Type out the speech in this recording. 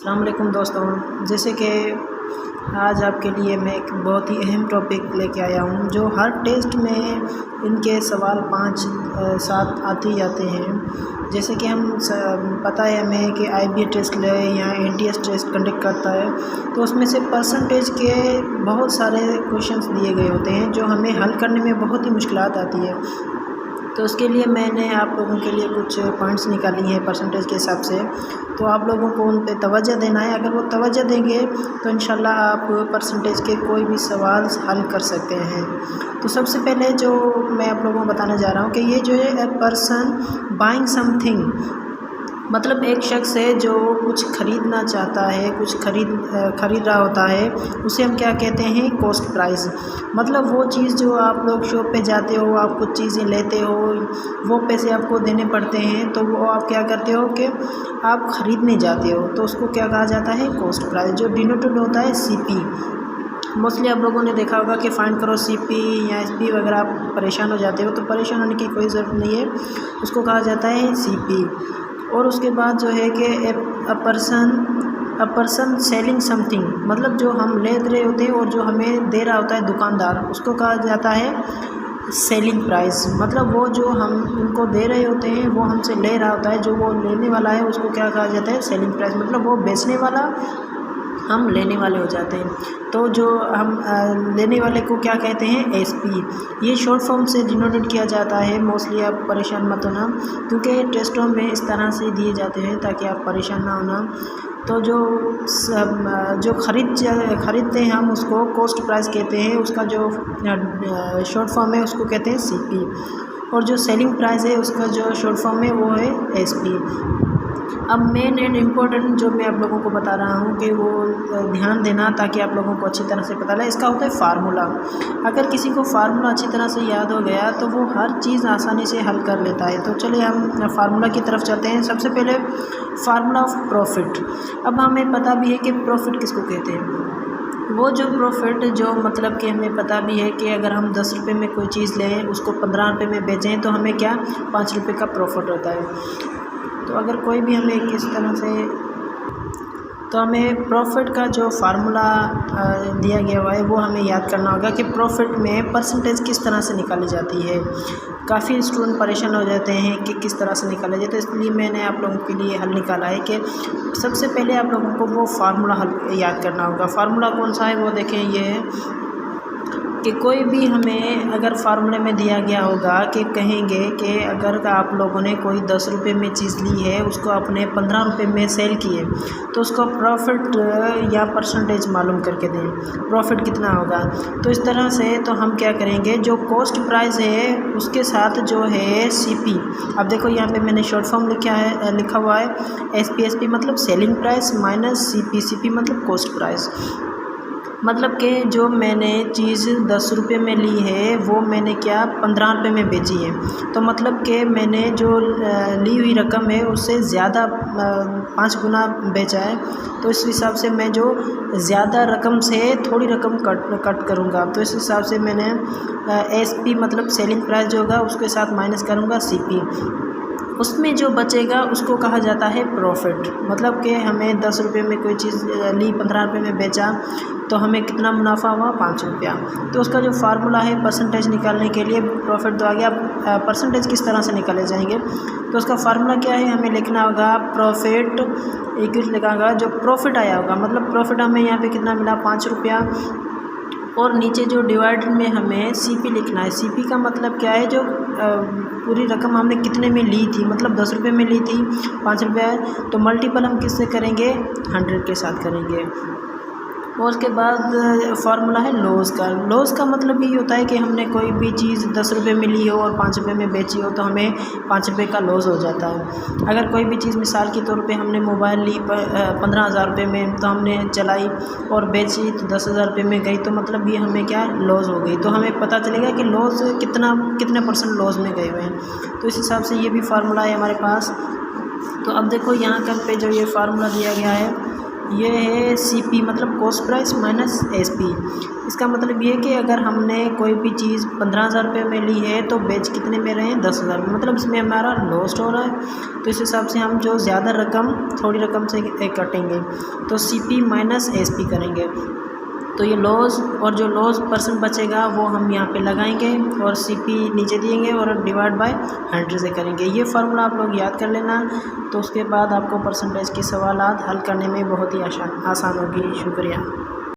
अस्सलाम वालेकुम दोस्तों। जैसे कि आज आपके लिए मैं एक बहुत ही अहम टॉपिक लेके आया हूँ, जो हर टेस्ट में इनके सवाल 5-7 आते ही आते हैं। जैसे कि पता है हमें कि IBA टेस्ट ले या NTS टेस्ट कंडक्ट करता है, तो उसमें से परसेंटेज के बहुत सारे क्वेश्चंस दिए गए होते हैं जो हमें हल करने में बहुत ही मुश्किलात आती है। तो उसके लिए मैंने आप लोगों के लिए कुछ पॉइंट्स निकाली हैं परसेंटेज के हिसाब से, तो आप लोगों को उन पे तवज्जो देना है। अगर वो तवज्जो देंगे तो इंशाल्लाह आप परसेंटेज के कोई भी सवाल हल कर सकते हैं। तो सबसे पहले जो मैं आप लोगों को बताने जा रहा हूँ कि ये जो है ए पर्सन बाइंग समथिंग, मतलब एक शख्स है जो कुछ ख़रीदना चाहता है, कुछ ख़रीद रहा होता है, उसे हम क्या कहते हैं, कॉस्ट प्राइस। मतलब वो चीज़ जो आप लोग शॉप पे जाते हो, आप कुछ चीज़ें लेते हो, वो पैसे आपको देने पड़ते हैं, तो वो आप क्या करते हो कि आप ख़रीदने जाते हो, तो उसको क्या कहा जाता है, कॉस्ट प्राइस, जो डिनोटेड होता है CP। मोस्टली आप लोगों ने देखा होगा कि फाइंड करो CP या SP वगैरह, आप परेशान हो जाते हो, तो परेशान होने की कोई ज़रूरत नहीं है, उसको कहा जाता है CP। और उसके बाद जो है कि अ पर्सन सेलिंग समथिंग, मतलब जो हम ले रहे होते हैं और जो हमें दे रहा होता है दुकानदार, उसको कहा जाता है सेलिंग प्राइस। मतलब वो जो हम उनको दे रहे होते हैं वो हमसे ले रहा होता है, जो वो लेने वाला है उसको क्या कहा जाता है, सेलिंग प्राइस। मतलब वो बेचने वाला, हम लेने वाले हो जाते हैं। तो जो हम लेने वाले को क्या कहते हैं, SP। ये शॉर्ट फॉर्म से डिनोटेड किया जाता है। मोस्टली आप परेशान मत होना, क्योंकि टेस्टों में इस तरह से दिए जाते हैं ताकि आप परेशान ना होना। तो जो ख़रीदते हैं हम उसको कॉस्ट प्राइस कहते हैं, उसका जो शॉर्ट फॉर्म है उसको कहते हैं CP। और जो सेलिंग प्राइस है उसका जो शॉर्ट फॉर्म है वो है SP। अब मेन एंड इम्पोर्टेंट जो मैं आप लोगों को बता रहा हूँ कि वो ध्यान देना, ताकि आप लोगों को अच्छी तरह से पता लगे। इसका होता है फार्मूला। अगर किसी को फार्मूला अच्छी तरह से याद हो गया तो वो हर चीज़ आसानी से हल कर लेता है। तो चलिए हम फार्मूला की तरफ चलते हैं। सबसे पहले फार्मूला ऑफ प्रॉफिट। अब हमें पता भी है कि प्रॉफिट किसको कहते हैं। वो जो प्रॉफिट, जो मतलब कि हमें पता भी है कि अगर हम 10 रुपये में कोई चीज़ लें, उसको 15 रुपये में बेचें, तो हमें क्या 5 रुपये का प्रॉफिट होता है। तो अगर कोई भी हमें किस तरह से, तो हमें प्रॉफिट का जो फार्मूला दिया गया हुआ है वो हमें याद करना होगा कि प्रॉफिट में परसेंटेज किस तरह से निकाली जाती है। काफ़ी स्टूडेंट परेशान हो जाते हैं कि किस तरह से निकाला जाए, तो इसलिए मैंने आप लोगों के लिए हल निकाला है कि सबसे पहले आप लोगों को वो फार्मूला याद करना होगा। फार्मूला कौन सा है वो देखें, ये है कि कोई भी हमें अगर फार्मूले में दिया गया होगा कि कहेंगे कि अगर आप लोगों ने कोई 10 रुपये में चीज़ ली है, उसको अपने 15 रुपये में सेल किए, तो उसको प्रॉफिट या परसेंटेज मालूम करके दें, प्रॉफिट कितना होगा। तो इस तरह से तो हम क्या करेंगे, जो कॉस्ट प्राइस है उसके साथ जो है CP। अब देखो यहाँ पे मैंने शॉर्ट फॉर्म लिखा हुआ है SP मतलब सेलिंग प्राइस माइनस CP मतलब कॉस्ट प्राइस। मतलब कि जो मैंने चीज़ 10 रुपये में ली है वो मैंने क्या 15 रुपये में बेची है, तो मतलब कि मैंने जो ली हुई रकम है उससे ज़्यादा 5 गुना बेचा है। तो इस हिसाब से मैं जो ज़्यादा रकम से थोड़ी रकम कट करूँगा, तो इस हिसाब से मैंने SP मतलब सेलिंग प्राइस जो होगा उसके साथ माइनस करूँगा CP। उसमें जो बचेगा उसको कहा जाता है प्रॉफिट। मतलब कि हमें 10 रुपये में कोई चीज़ ली, 15 रुपये में बेचा, तो हमें कितना मुनाफा हुआ, 5 रुपया। तो उसका जो फार्मूला है परसेंटेज निकालने के लिए, प्रॉफिट तो आ गया, परसेंटेज किस तरह से निकाले जाएंगे, तो उसका फार्मूला क्या है, हमें लिखना होगा प्रॉफिट इक्वल लिखा होगा जो प्रॉफिट आया होगा, मतलब प्रॉफिट हमें यहाँ पे कितना मिला, 5 रुपया। और नीचे जो डिवाइड में हमें CP लिखना है। CP का मतलब क्या है, जो पूरी रकम हमने कितने में ली थी, मतलब 10 रुपये में ली थी, 5 रुपया है, तो मल्टीपल हम किससे करेंगे, 100 के साथ करेंगे। और उसके बाद फार्मूला है लॉस का। लॉस का मतलब ये होता है कि हमने कोई भी चीज़ 10 रुपये में ली हो और 5 रुपये में बेची हो, तो हमें 5 रुपये का लॉस हो जाता है। अगर कोई भी चीज़ मिसाल के तौर पे हमने मोबाइल ली 15,000 रुपये में, तो हमने चलाई और बेची तो 10,000 रुपये में गई, तो मतलब ये हमें क्या लॉस हो गई। तो हमें पता चलेगा कि लॉस कितने % लॉस में गए हुए हैं। तो इस हिसाब से ये भी फार्मूला है हमारे पास। तो अब देखो यहाँ पर जो ये फार्मूला दिया गया है ये है CP मतलब कॉस्ट प्राइस माइनस SP। इसका मतलब ये है कि अगर हमने कोई भी चीज़ 15,000 रुपये में ली है तो बेच कितने में रहे हैं, 10,000 में, मतलब इसमें हमारा लॉस हो रहा है। तो इस हिसाब से हम जो ज़्यादा रकम थोड़ी रकम से कटेंगे तो CP माइनस SP करेंगे। तो ये लॉस और जो लॉस % बचेगा वो हम यहाँ पे लगाएंगे और CP नीचे दिएंगे और डिवाइड बाय 100 से करेंगे। ये फार्मूला आप लोग याद कर लेना, तो उसके बाद आपको परसेंटेज के सवालात हल करने में बहुत ही आसान होगी। शुक्रिया।